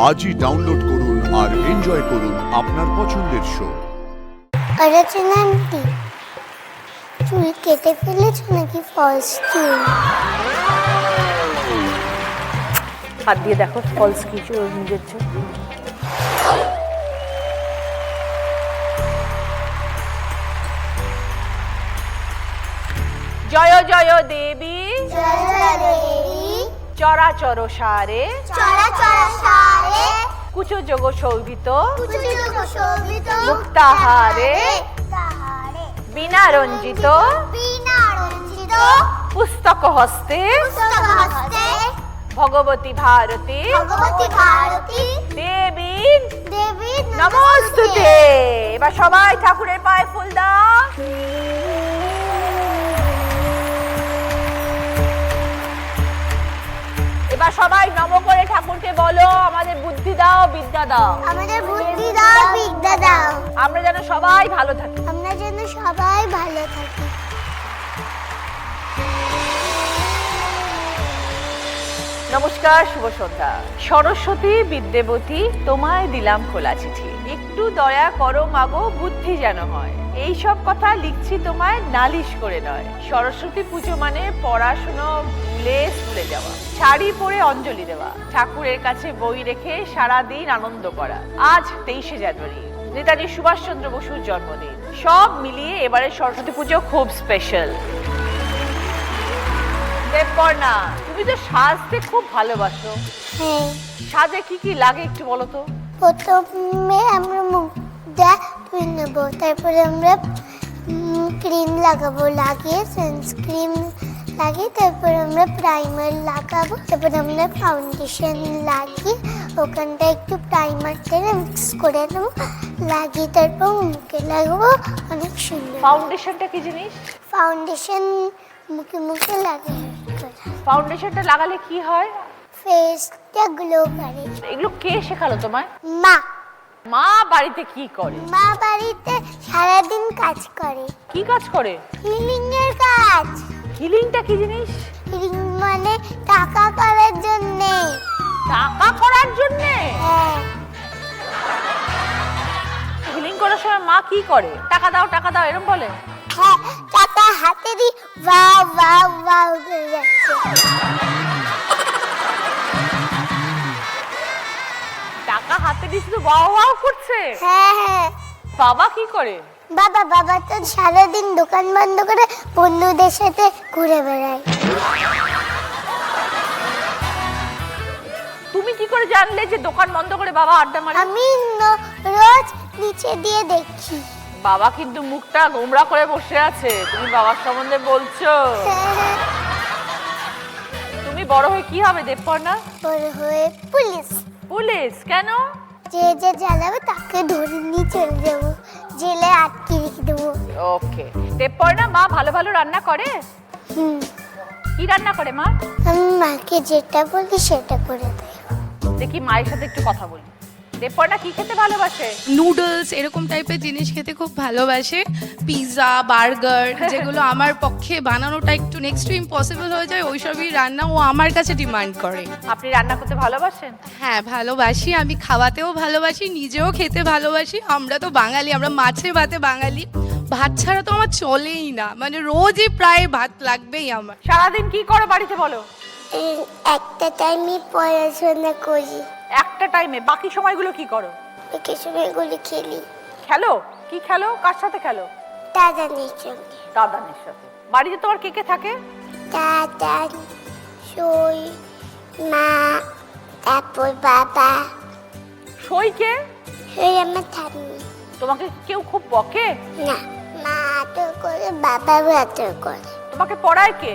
আজই ডাউনলোড করুন আর এনজয় করুন আপনার পছন্দের শো। অর্চনা আন্টি, চুল কেটে ফেলেছো নাকি ফলস চুল? হাত দিয়ে দেখো ফলস কিছু নিজের চুল। জয় জয় দেবী চরাচর সারে কুচ যোগ শোভিত মুক্তাহারে বিনা রঞ্জিত পুস্তক হস্তে ভগবতী ভারতী দেবী নমস্তুতে। এবার সবাই ঠাকুরের পায়ে ফুল দাও। এবার সবাই নম করে ঠাকুরকে বলো, আমাদের বুদ্ধি দাও, বিদ্যা দাও, আমাদের বুদ্ধি দাও, বিদ্যা দাও, আমরা যেন সবাই ভালো থাকি। আমরা যেন সবাই ভালো থাকি। নমস্কার, শুভ সন্ধ্যা। সরস্বতী বিদ্যাবতী, তোমায় দিলাম খোলা চিঠি, একটু দয়া করো মাগো, বুদ্ধি যেন হয়। এই সব কথা লিখছি তোমায় নালিশ করে নয়। সরস্বতী পুজো মানে পড়াশুনো ভুলে যাওয়া, শাড়ি পরে অঞ্জলি দেওয়া, ঠাকুরের কাছে বই রেখে সারাদিন আনন্দ করা। আজ 23শে জানুয়ারি, নেতাজি সুভাষচন্দ্র বসুর জন্মদিন। সব মিলিয়ে এবারে সরস্বতী পুজো খুব স্পেশাল। দেবকর্ণা, তুমি তো সাজতে খুব ভালোবাসো। হ্যাঁ, সাজে কি কি লাগে একটু বলো তো। প্রথমে আমরা মুখটা ধুয়ে নেব, তারপরে আমরা ক্রিম লাগাবো, লাগিয়ে সানস্ক্রিন লাগিয়ে তারপর আমরা প্রাইমার লাগাবো, তারপর আমরা ফাউন্ডেশন লাগিয়ে ওখানটা একটু প্রাইমার টেনে মিক্স করে নেবো, লাগিয়ে তারপর মুখে লাগাবো। অনেক সুন্দর। ফাউন্ডেশনটা কি জিনিস? ফাউন্ডেশন মুখে লাগে। ফাউন্ডেশনটা লাগালে কি হয়? ফেসটা গ্লো করে। এগুলো কে শেখালো তোমায়? মা। মা বাড়িতে কি করে? মা বাড়িতে সারাদিন কাজ করে। কি কাজ করে? হিলিং এর কাজ। হিলিংটা কি জিনিস? হিলিং মানে টাকা করার জন্য। টাকা করার জন্য? হ্যাঁ। হিলিং করার সময় মা কি করে? টাকা দাও টাকা দাও এরকম বলে? হ্যাঁ, টাকা হাতে দি ওয়াও ওয়াও ওয়াও করে যাচ্ছে। টাকা হাতে দিয়ে শুধু ওয়াও ওয়াও করছে? হ্যাঁ হ্যাঁ। বাবা কি করে? বাবা তো সারাদিন দোকান বন্ধ করে বন্ধুদের সাথে ঘুরে বেড়ায়। তুমি কি করে জানলে যে দোকান বন্ধ করে বাবা আড্ডা মারে? আমি রোজ নিচে দিয়ে দেখি। বাবা কিন্তু মুখটা গোমড়া করে বসে আছে, তুমি বাবার সম্বন্ধে বলছো। হ্যাঁ, তুমি বড় হয়ে কি হবে দেবকর্ণা? বড় হয়ে পুলিশ। পুলিশ? কেন? যে জ্বালাবে তাকে ধরে নিয়ে চলে যাবো, জেলে আটকে রেখে দেবো। ওকে। দেবকর্ণা, মা ভালো ভালো রান্না করে? কি রান্না করে মা? আমি মাকে যেটা বলি সেটা করে দেয়। দেখি মায়ের সাথে একটু কথা বলি। দেবকর্ণা কি খেতে ভালোবাসে? নুডলস এরকম টাইপের জিনিস খেতে খুব ভালোবাসে। পিৎজা, বার্গার, যেগুলো আমার পক্ষে বানানোটা একটু নেক্সট টু ইম্পসিবল হয়ে যায়, ওইসবই রান্না ও আমার কাছে ডিমান্ড করে। আপনি রান্না করতে ভালোবাসেন? হ্যাঁ, ভালোবাসি। আমি খাওয়াতেও ভালোবাসি, নিজেও খেতে ভালোবাসি। আমরা তো বাঙালি, আমরা মাছে ভাতে বাঙালি। ভাত ছাড়া তো আমার চলেই না, মানে রোজই প্রায় ভাত লাগবেই আমার। সারাদিন কি করো বাড়িতে বলো? একটা টাইমে পড়াশোনা করি, একটা টাইমে। বাকি সময়গুলো কি করো? বাকি সময়গুলি খেলি। খেলো? কি খেলো? কার সাথে খেলো? দাদানের সঙ্গে। দাদানের সাথে। বাড়িতে তোমার কে কে থাকে? দাদা, সই, মা, তারপর বাবা। সই কে? সই আমার ঠাম্মি। তোমাকে কেউ খুব বকে? না, মা আদর করে, বাবাও আদর করে। তোমাকে পড়ায় কে?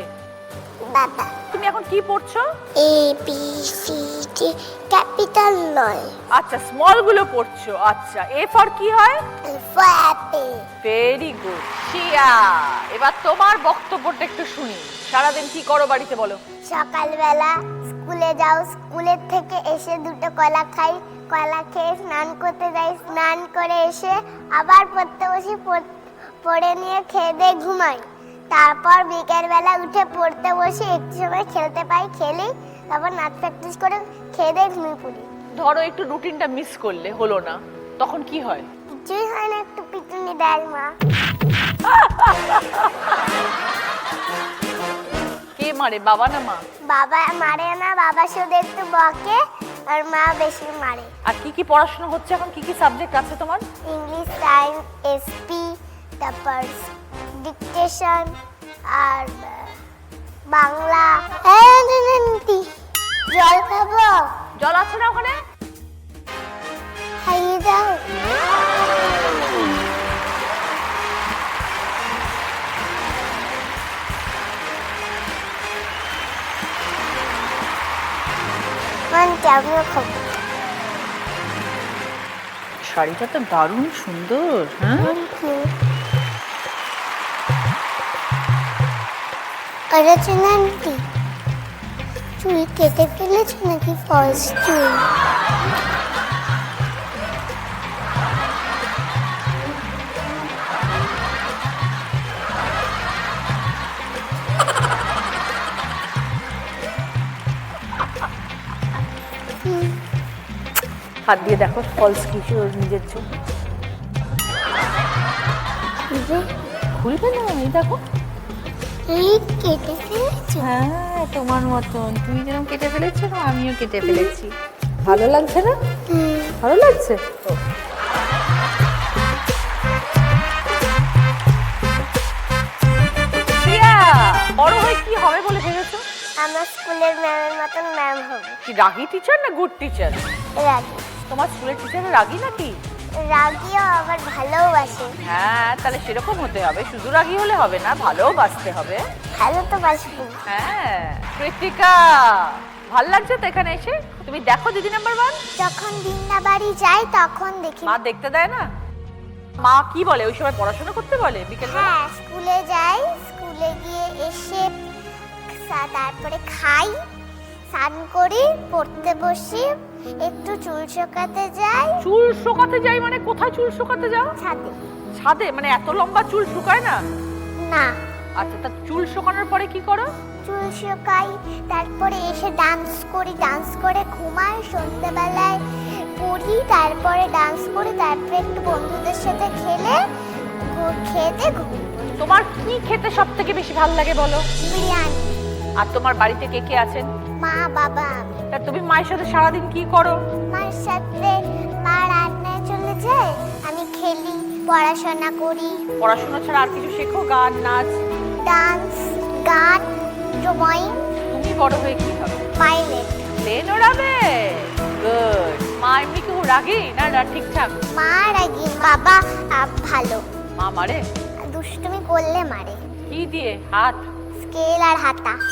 বাবা। তুমি এখন কি পড়ছো? A B C D capital নয়। আচ্ছা, স্মল গুলো পড়ছো। আচ্ছা, এ ফর কি হয়? For apple. Very good. শিয়া, এবার তোমার বক্তব্যটা একটু শুনি। সারাদিন কি করো বাড়িতে বলো? সকালবেলা স্কুলে যাও, স্কুলের থেকে এসে দুটো কলা খাই, কলা খেয়ে স্নান করতে যাই, স্নান করে এসে আবার পড়তে বসি, পড়ে নিয়ে খেয়ে দিয়ে ঘুমাই। তারপর বিকেলবেলা উঠে পড়তে বসে, একটু সময় খেলতে পাই, খেলি, তারপর নাচ প্র্যাকটিস করে খেয়ে দিয়ে ঘুমিয়ে পড়ি। ধরো একটু রুটিনটা মিস করলে, হলো না, তখন কি হয়? কিছুই হয় না, একটু পিটুনি দেয় মা। কে মারে, বাবা না মা? বাবা মারে না, বাবা শুধু একটু বকে আর মা বেশি মারে। আর কি কি পড়াশোনা হচ্ছে এখন, কি কি সাবজেক্ট আছে তোমার? ইংলিশ, সায়েন্স, এসপি, তারপর ডিকটেশন আর বাংলা। জল খাবো? জল আছে না ওখানে? খাইয়ে দাও। আমিও খাবো। শাড়িটা তো দারুণ সুন্দর। হ্যাঁ, আন্টি চুল কেটে ফেলেছো নাকি ফলস চুল? হাত দিয়ে দেখো ফলস কিছু নিজের চোখ। খুলবে না, এই দেখো। এই কেটে ফেলেছো? হ্যাঁ, তোমার মতন তুমি যেরকম কেটে ফেলেছো না, আমিও কেটে ফেলেছি। ভালো লাগছে না? ভালো লাগছে। বড় হয়ে কি হবে বলে ভেবেছো? আমার স্কুলের ম্যামের মতন ম্যাম হবে। কি রাগী টিচার না গুড টিচার? রাগী। তোমার স্কুলের টিচাররা রাগী নাকি? রাগীও আবার ভালোবাসে। হ্যাঁ, তাহলে সেরকম হতে হবে, শুধু রাগী হলে হবে না, ভালোও বাসতে হবে। ভালো তো বাসবো। হ্যাঁ, কৃতিকা ভাল লাগছে তো এখানে এসে? তুমি দেখো দিদি নাম্বার 1। যখন বিন্দা বাড়ি যাই তখন দেখি। মা দেখতে দেয় না? মা কি বলে ওই সময়, পড়াশোনা করতে বলে বিকেল বেলা? হ্যাঁ, স্কুলে যাই, স্কুলে গিয়ে এসে তারপরে খাই, স্নান করি, পড়তে বসি, একটু চুল শোকাতে যাই। চুল শোকাতে যাই মানে কোথায় চুল শোকাতে যাও? ছাদে। ছাদে? মানে এত লম্বা চুল শুকায় না? না। আচ্ছা, তা চুল শোকানোর পরে কি করো? চুল শুকাই, তারপরে এসে ডান্স করি, ডান্স করে ঘুমাই, সন্ধ্যাবেলায় পড়ি, তারপরে ডান্স করি, তারপরে একটু বন্ধুদের সাথে খেতে ঘুম। তোমার কি খেতে সব থেকে বেশি ভালো লাগে বলো? বিরিয়ানি। আর তোমার বাড়িতে কে কে আছেন? মা, বাবা, আমি। তা তুমি মায়ের সাথে সারাদিন কি করো? মার সাথে মা রান্নায় চলে যায়, আমি খেলি, পড়াশোনা করি। পড়াশোনা ছাড়া আর কিছু শেখো? গান, নাচ? ডান্স, গান, ড্রয়িং। তুমি বড় হয়ে কি হবে? পাইলট। প্লেন ওড়াবে? গুড। মা এমনি কেউ রাগী না, না ঠিকঠাক? মা রাগী, বাবা ভালো। মা মারে? দুষ্টুমি করলে মারে। কি দিয়ে? হাত? স্কেল আর হাতা।